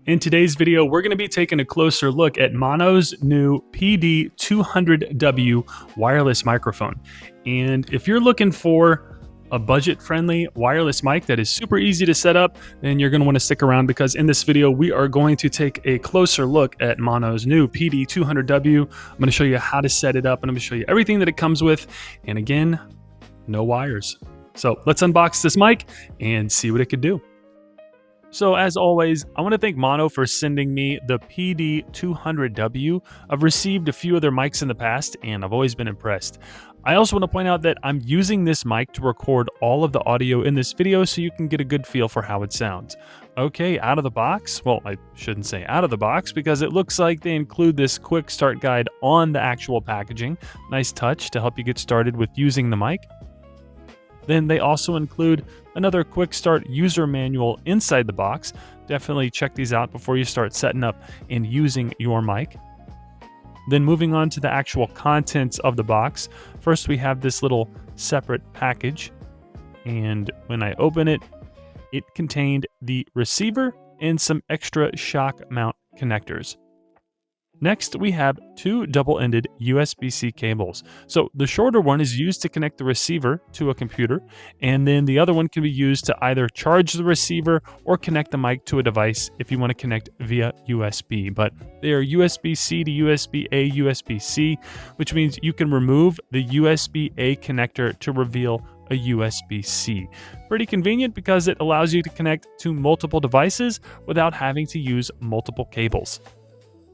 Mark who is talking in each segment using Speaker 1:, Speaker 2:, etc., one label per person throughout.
Speaker 1: In today's video, we're going to be taking a closer look at Maono's new PD200W wireless microphone. And if you're looking for a budget-friendly wireless mic that is super easy to set up, then you're going to want to stick around, because in this video, we are going to take a closer look at Maono's new PD200W. I'm going to show you how to set it up, and I'm going to show you everything that it comes with. And again, no wires. So let's unbox this mic and see what it could do. So as always, I want to thank Maono for sending me the PD200W. I've received a few of their mics in the past, and I've always been impressed. I also want to point out that I'm using this mic to record all of the audio in this video so you can get a good feel for how it sounds. Okay, out of the box, well, I shouldn't say out of the box, because it looks like they include this quick start guide on the actual packaging. Nice touch to help you get started with using the mic. Then they also include another quick start user manual inside the box. Definitely check these out before you start setting up and using your mic. Then moving on to the actual contents of the box. First, we have this little separate package. And when I open it, it contained the receiver and some extra shock mount connectors. Next, we have two double-ended USB-C cables. So the shorter one is used to connect the receiver to a computer, and then the other one can be used to either charge the receiver or connect the mic to a device if you want to connect via USB. But they are USB-C to USB-A, USB-C, which means you can remove the USB-A connector to reveal a USB-C. Pretty convenient because it allows you to connect to multiple devices without having to use multiple cables.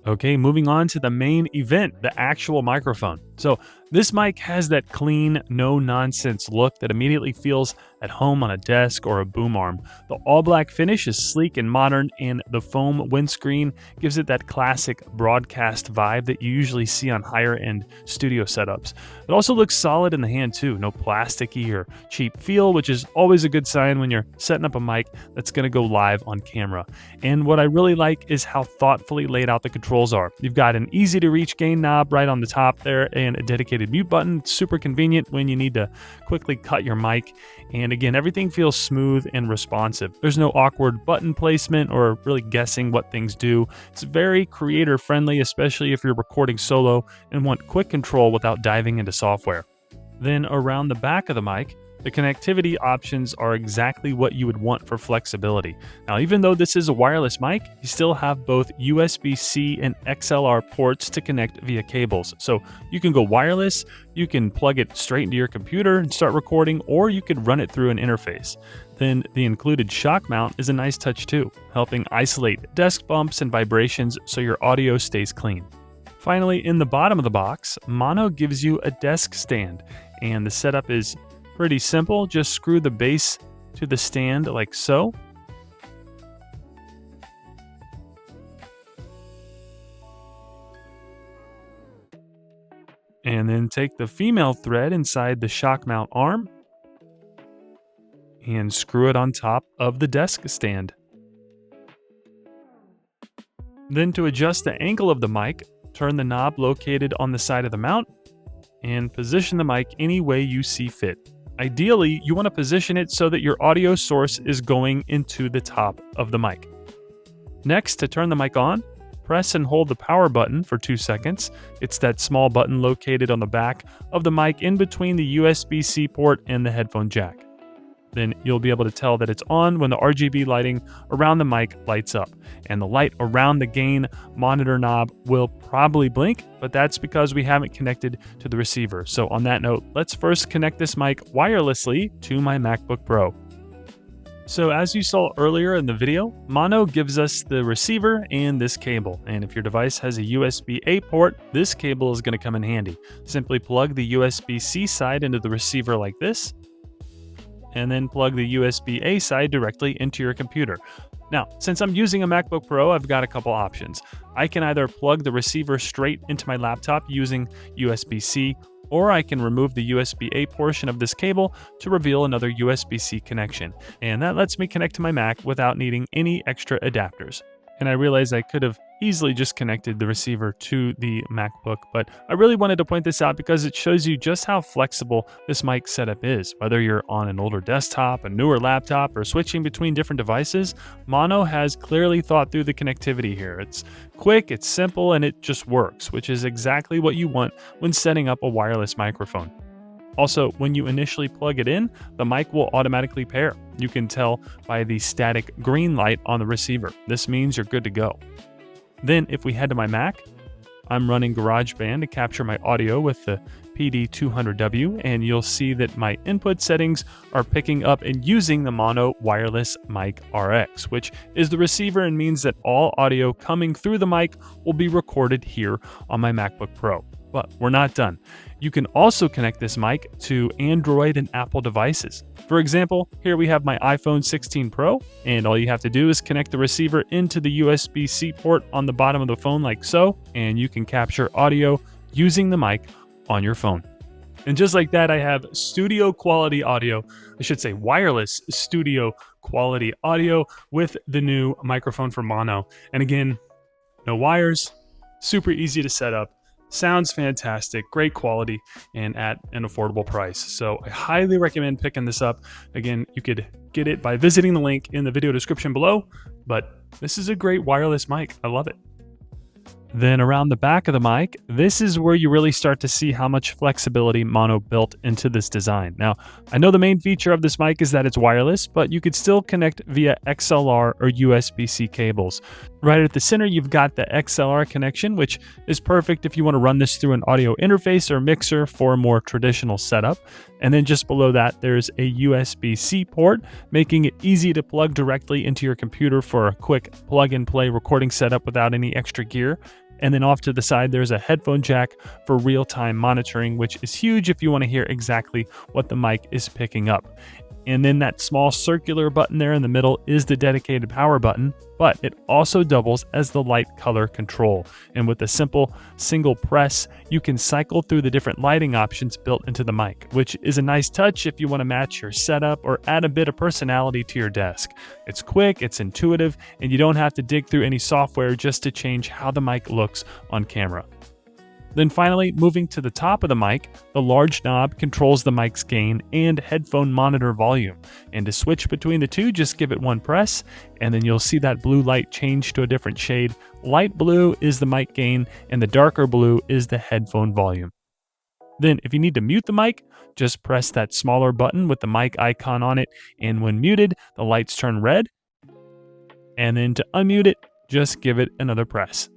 Speaker 1: Okay, moving on to the main event, the actual microphone. So this mic has that clean, no-nonsense look that immediately feels at home on a desk or a boom arm. The all-black finish is sleek and modern, and the foam windscreen gives it that classic broadcast vibe that you usually see on higher-end studio setups. It also looks solid in the hand too, no plasticky or cheap feel, which is always a good sign when you're setting up a mic that's going to go live on camera. And what I really like is how thoughtfully laid out the controls are. You've got an easy-to-reach gain knob right on the top there, and a dedicated mute button. It's super convenient when you need to quickly cut your mic. And again, everything feels smooth and responsive. There's no awkward button placement or really guessing what things do. It's very creator friendly, especially if you're recording solo and want quick control without diving into software. Then around the back of the mic, the connectivity options are exactly what you would want for flexibility. Now, even though this is a wireless mic, you still have both USB-C and XLR ports to connect via cables. So you can go wireless, you can plug it straight into your computer and start recording, or you could run it through an interface. Then the included shock mount is a nice touch too, helping isolate desk bumps and vibrations so your audio stays clean. Finally, in the bottom of the box, Maono gives you a desk stand, and the setup is pretty simple. Just screw the base to the stand like so. And then take the female thread inside the shock mount arm and screw it on top of the desk stand. Then to adjust the angle of the mic, turn the knob located on the side of the mount and position the mic any way you see fit. Ideally, you want to position it so that your audio source is going into the top of the mic. Next, to turn the mic on, press and hold the power button for 2 seconds. It's that small button located on the back of the mic in between the USB-C port and the headphone jack. Then you'll be able to tell that it's on when the RGB lighting around the mic lights up. And the light around the gain monitor knob will probably blink, but that's because we haven't connected to the receiver. So on that note, let's first connect this mic wirelessly to my MacBook Pro. So as you saw earlier in the video, Maono gives us the receiver and this cable. And if your device has a USB-A port, this cable is going to come in handy. Simply plug the USB-C side into the receiver like this, and then plug the USB-A side directly into your computer. Now, since I'm using a MacBook Pro, I've got a couple options. I can either plug the receiver straight into my laptop using USB-C, or I can remove the USB-A portion of this cable to reveal another USB-C connection. And that lets me connect to my Mac without needing any extra adapters. and I realized I could have easily just connected the receiver to the MacBook, but I really wanted to point this out because it shows you just how flexible this mic setup is. Whether you're on an older desktop, a newer laptop, or switching between different devices, Maono has clearly thought through the connectivity here. It's quick, it's simple, and it just works, which is exactly what you want when setting up a wireless microphone. Also, when you initially plug it in, the mic will automatically pair. You can tell by the static green light on the receiver. This means you're good to go. Then if we head to my Mac, I'm running GarageBand to capture my audio with the PD200W, and you'll see that my input settings are picking up and using the Maono Wireless Mic RX, which is the receiver and means that all audio coming through the mic will be recorded here on my MacBook Pro. But we're not done. You can also connect this mic to Android and Apple devices. For example, here we have my iPhone 16 Pro, and all you have to do is connect the receiver into the USB-C port on the bottom of the phone like so, and you can capture audio using the mic on your phone. And just like that, I have studio quality audio, I should say wireless studio quality audio with the new microphone from Maono. And again, no wires, super easy to set up. Sounds fantastic, great quality, and at an affordable price. So I highly recommend picking this up. Again, you could get it by visiting the link in the video description below, but this is a great wireless mic. I love it. Then around the back of the mic, this is where you really start to see how much flexibility Maono built into this design. Now, I know the main feature of this mic is that it's wireless, but you could still connect via XLR or USB-C cables. Right at the center, you've got the XLR connection, which is perfect if you want to run this through an audio interface or mixer for a more traditional setup. And then just below that, there's a USB-C port, making it easy to plug directly into your computer for a quick plug-and-play recording setup without any extra gear. And then off to the side, there's a headphone jack for real-time monitoring, which is huge if you want to hear exactly what the mic is picking up. And then that small circular button there in the middle is the dedicated power button, but it also doubles as the light color control. And with a simple single press, you can cycle through the different lighting options built into the mic, which is a nice touch if you want to match your setup or add a bit of personality to your desk. It's quick, it's intuitive, and you don't have to dig through any software just to change how the mic looks on camera. Then finally, moving to the top of the mic, the large knob controls the mic's gain and headphone monitor volume. And to switch between the two, just give it one press, and then you'll see that blue light change to a different shade. Light blue is the mic gain, and the darker blue is the headphone volume. Then if you need to mute the mic, just press that smaller button with the mic icon on it, and when muted, the lights turn red. And then to unmute it, just give it another press.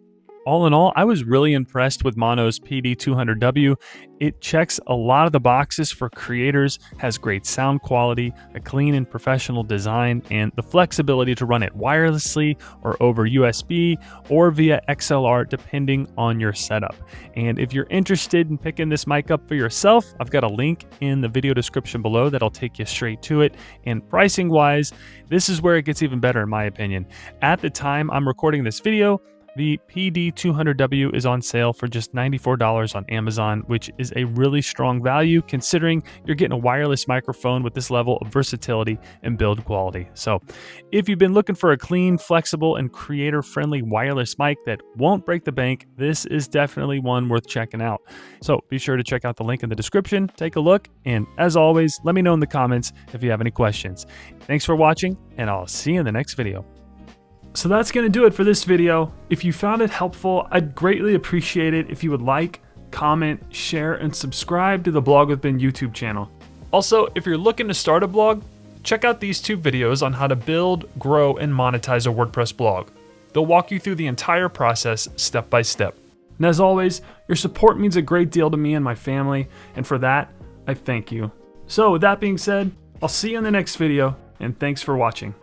Speaker 1: All in all, I was really impressed with Maono's PD200W. It checks a lot of the boxes for creators, has great sound quality, a clean and professional design, and the flexibility to run it wirelessly or over USB or via XLR depending on your setup. And if you're interested in picking this mic up for yourself, I've got a link in the video description below that'll take you straight to it. And pricing wise, this is where it gets even better in my opinion. At the time I'm recording this video, the PD200W is on sale for just $94 on Amazon, which is a really strong value considering you're getting a wireless microphone with this level of versatility and build quality. So if you've been looking for a clean, flexible, and creator-friendly wireless mic that won't break the bank, this is definitely one worth checking out. So be sure to check out the link in the description, take a look, and as always, let me know in the comments if you have any questions. Thanks for watching, and I'll see you in the next video. So that's going to do it for this video. If you found it helpful, I'd greatly appreciate it if you would like, comment, share, and subscribe to the Blog with Ben YouTube channel. Also, if you're looking to start a blog, check out these two videos on how to build, grow, and monetize a WordPress blog. They'll walk you through the entire process step by step. And as always, your support means a great deal to me and my family, and for that, I thank you. So with that being said, I'll see you in the next video, and thanks for watching.